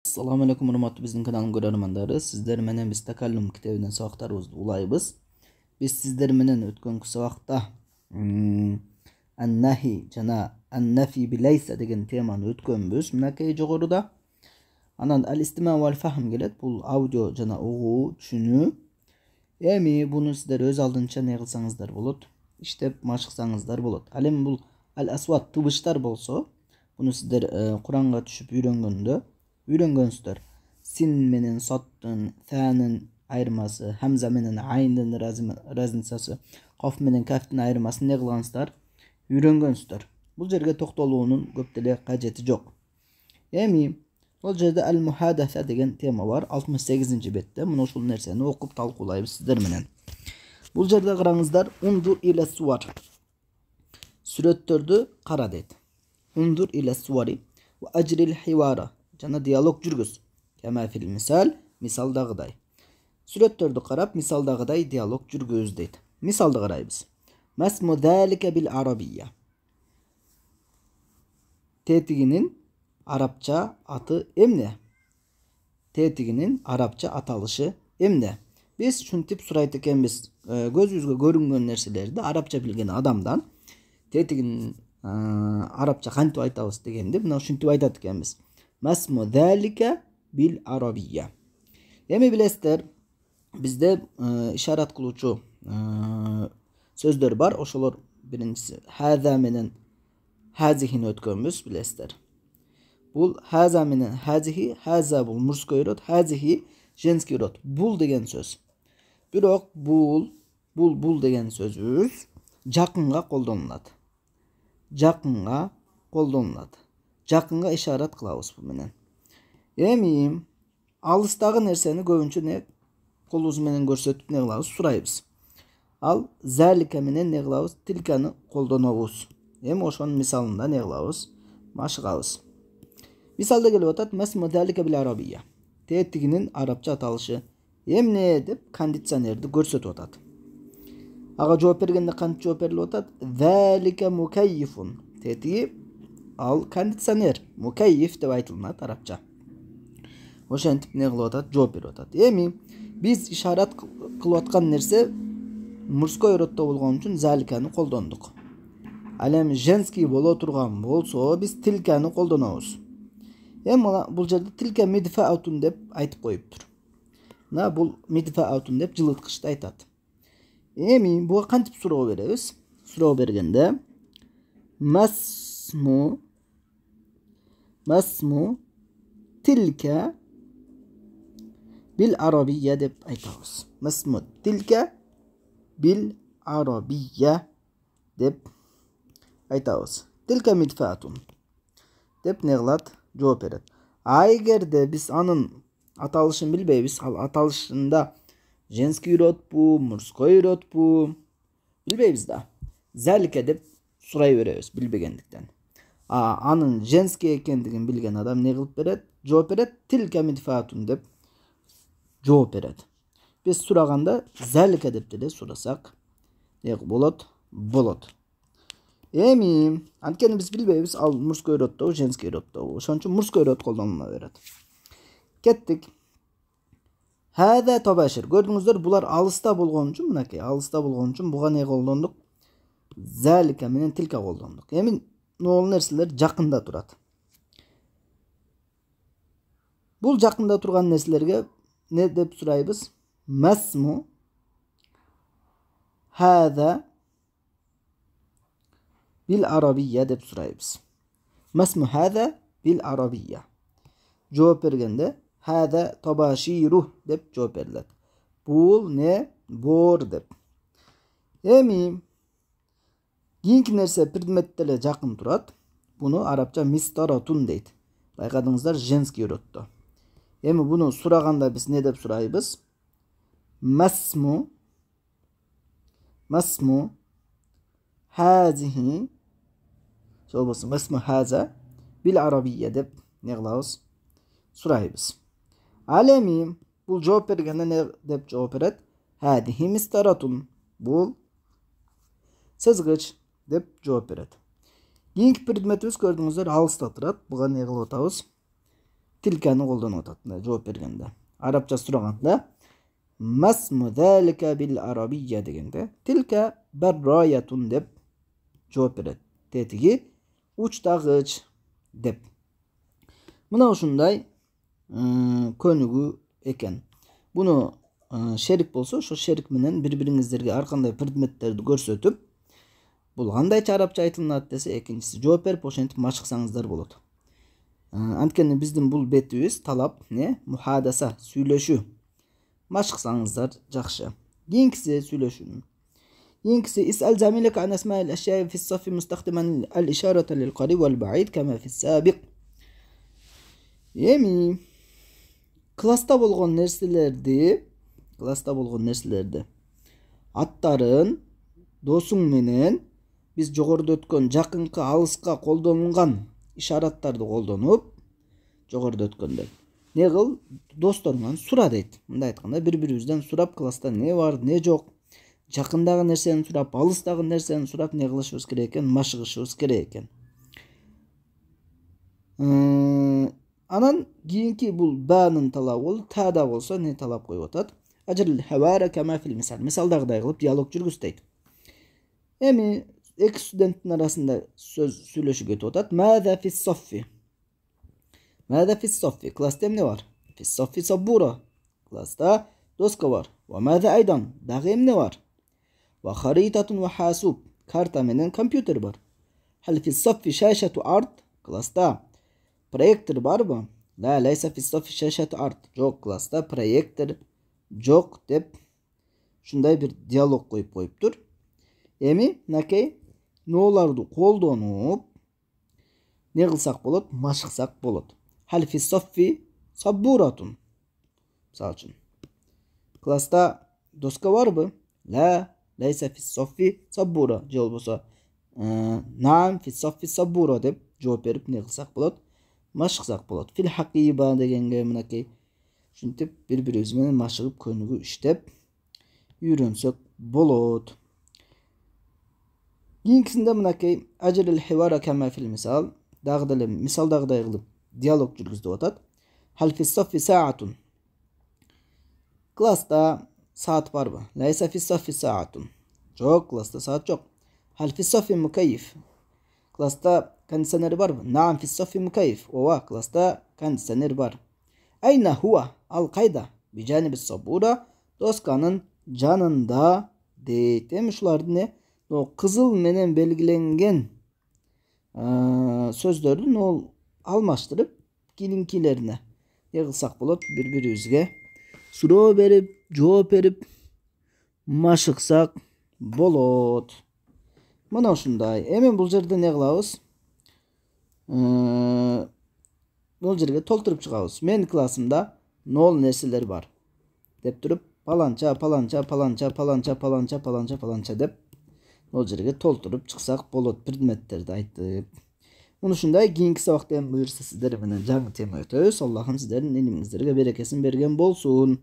Assalamu alaikum urmatlı bizning kanalım görөрmandары. Sizler menen biz takallum kitabinden sabaklarыбызды ulayбыз. Biz sizler menen ötkönkü sabakta an-nahi jana an-nafi bilaysa деген temany ötkönbüz. Mınakay jogoruda. Anan al-istima wal fahm gelet. Bul audio jana ugu, düşünүү. Emi bunu sizler öz aldınça ne kılsaňızдар bolat. İştep maşıksaňızдар bolat. Alem bul al-aswat tıbışlar bolsa, bunu sizler Kur'an'a düşüp үйрөнгөнсүздөр. Sin menen sottun, tha'nın ayırması, hamza menen aynın razницасы, qaf menen kaftin ayırması ne kılgansızдар? Үйрөнгөнсүздөр. Бұл жерге тоқтолуунун көптеле кажети жок. Эми бұл жерде al-muhadatha деген тема бар. 68-ci бетте. Мына ушул нерсени окуп талкуулайбыз сиздер менен. Бұл жерде караңыздар, undur ila suwar. Сүрөттөрдү кара дейт. Undur ila suwari wa ajril hiwara. Жана диалог жүргүз. Кема фил мисал, мисалдагыдай. Сүрөттөрдү карап, мисалдагыдай диалог жүргүз дейт. Мисалды карайбыз. Масму залика бил арабия. Тетигинин арабча аты эмне? Тетигинин арабча аталышы эмне? Биз ушинтип сурайт экенбиз. Көзүбүзгө көрүнгөн нерселерди арабча билген адамдан тетигинин арабча кантип айтабыз дегенди мына ушинтип айтат экенбиз. Masmu zalika bil arabiyya. Эми билесиздер, bizde işaret kılıçı sözler var. Oşolor birincisi haza menen hazihini ötkönbüz bilesиздер. Bul haza menen hazihi, haza bul murskoy rod, hazihi jenskiy rod. Bul degen söz. Birok bul degen sözüz jakınga koldonulat. Jakınga koldonulat. Jakınga işaret kılabız bu menen. Emi alыстагы нерсени көбүнчө не колубуз менен көрсөтүп не кылабыз, сурайбыз. Ал залика менен не кылабыз, тилканы колдонобуз. Эми ошонун мисалында не кылабыз, машыгабыз. Мисалда келип атат, масму залика бил арабия. Тетигинин арабча аталышы эмне деп кондиционерди көрсөтүп атат. Ага жооп бергенде кантип жооп берилип атат? Залика мукаййифун. Тетиги ал кондиционер, мукаййиф деп айтылат арабча. Ошентип не кылып атат, жооп берип атат. Эми биз ишарат кылып аткан нерсе мурской роддо болгон үчүн заликаны колдондук. Ал эми женский боло турган болсо биз тилканы колдонобуз. Эми бул жерде тилка мидфаатун деп айтып коюптур. Мына бул мидфаатун деп жылыткычты айтат. Эми буга кантип суроо беребиз? Суроо бергенде масму tilka bil arabiyya deb aytamiz. Masmu tilka bil arabiyya deb aytamiz. Tilka midfatun deb ne kılat? Жооп берет. Эгерде биз анын аталышын билбейбиз, ал аталышында женский родбу, мужской родбу билбейбиз да. Залика деп сурай беребиз билбегендиктен. Анын женский экендигин билген адам не кылып берет? Жооп берет. Tilka midfatun деп жооп берет. Биз сураганда залика деп деле сурасак не болот? Болот. Эми анткени биз билбейбиз ал мужской роддобу, женский роддобу. Ошон үчүн мужской род колдонула берет. Кеттик. Хада табашир. Көрдүңүздөр, булар алыста болгон үчүн, мынакей алыста болгон үчүн буга не колдондук? Залика менен tilka колдондук. Эми нол нерселер жакында турат. Бул жакында турган нерселерге не деп сурайбыз? Масму хада bil arabiyya деп сурайбыз. Масму хада bil arabiyya. Жооп бергенде хада табаширу деп жооп берилет. Бул не? Бор деп. Эми кийинки нерсе предмет деле жакын турат. Буну арабча мистаратун дейт. Байкадыңыздар, женский роддо. Эми буну сураганда биз не деп сурайбыз? Масму хазихи болбосун масму хаза бил арабiyya деп не кылабыз? Сурайбыз. Ал эми бул жооп бергенде не деп жооп берет? Хадихи мистаратун. Бул сызгыч деп жооп берет. Кийинки предметибиз көрдүңүздөр алыста турат. Буга не кылып атабыз? tilkani koldanıp atat. Жооп bергende. Arapça suraganda masmu zalika bil arabiyya degende tilka barrayatun dep жооп beret. Tetigi uçtagıç dep. Mına uşunday könügü eken. Bunu şerik bolsa, şu şerik menen bir-biringizlerge ar kanday predmetlerdi görsetip bul kandayça arapça aytılınat dese ekinchisi жооп берип ошентип машыксаңыздар болот. Antkeni bizdin bul betibиz talap ne? Muhadasa, süйлөшүү. Машыксаңыздар жакшы. Кийинкиси süйлөшүүнүн. Kийинкиси is'al زميلك عن اسماء الاشياء في الصف مستخدما الاشارة للقريب والبعيد كما في السابق. Эми klasta болгон нерселерди аттарын досуң менен биз жогоруда өткөн жакынкы алыска колдонулган ишараттарды колдонуп жогоруда өткөндөй не кыл досторуңан сура дейт. Мындай айтканда бири-бирибизден сурап класста не бар, не жок, жакындагы нерсени сурап, алыстагы нерсени сурап не кылышыбыз керек экен, машыгышыбыз керек экен. Анан кийинки бул баанын талабы болуп, таада болсо не талап коюп атат? Ажрил хавара кама фил мисал. Мисалдагыдай кылып диалог жүргүз дейт. Эми эки студенттин арасында сөз сүйлөшүп кетип атат. Мада фис соффи. Мада фис соффи. Класста эмне бар? Фис соффи сабура. Класста доска бар. Ва мада айдан. Дагы эмне бар? Ва харитатун ва хасуб. Карта менен компьютер бар. Хал фис соффи шашату арт. Класста проектор барбы? La laysa fis sofi şaşat art. Жок, класста проектор жок деп шундай бир диалог коюп коюптур. Эми накей нооларды колдонуп не кылсак болот? Машыксак болот. Hal fis sofi sabburatun. Misal үчүн. Класста доска барбы? La laysa fis sofi sabbura. Же болбосо naam fis sofi sabbura деп жооп берип не кылсак болот? Машыксак болот. Фил хакиба дегенге мынакей ушинтип бири-бирибиз менен машыгып көнүгүү иштеп үйрөнсөк болот. Кийинкисинде мынакей ажрил хивара кама фил мисал. Дагы деле мисалдагыдай кылып диалог жүргүзүп атат. Хал фис софи саатун. Класста саат барбы? Лайса фис софи саатун. Жок, класста саат жок. Хал фис софи мукайиф. Класста кондиционер барбы? Наам фис софи мукайиф. Ооба, класста кондиционер бар. Айна хуа? Ал кайда? Bijani bis sabura. Досканын жанында дейт. Эми ушуларды не? Кызыл менен белгиленген сөздөрдүн ол алмаштырып кийинкилерине не кылсак болот? Бири-бирибизге суроо берип, жооп берип машыксак болот. Мына ушундай. Эми бул жерде не кылабыз? Бул жерге толтуруп чыгабыз. Менин классымда нол нерселер бар деп туруп паланча деп бул жерге толтуруп чыксак болот, предметтерди айтып. Мына ушундай. Кийинки сабакта буюрса сиздер менен жаңы тема өтөбүз. Аллахым сиздердин илимиңиздерге берекесин берген болсун.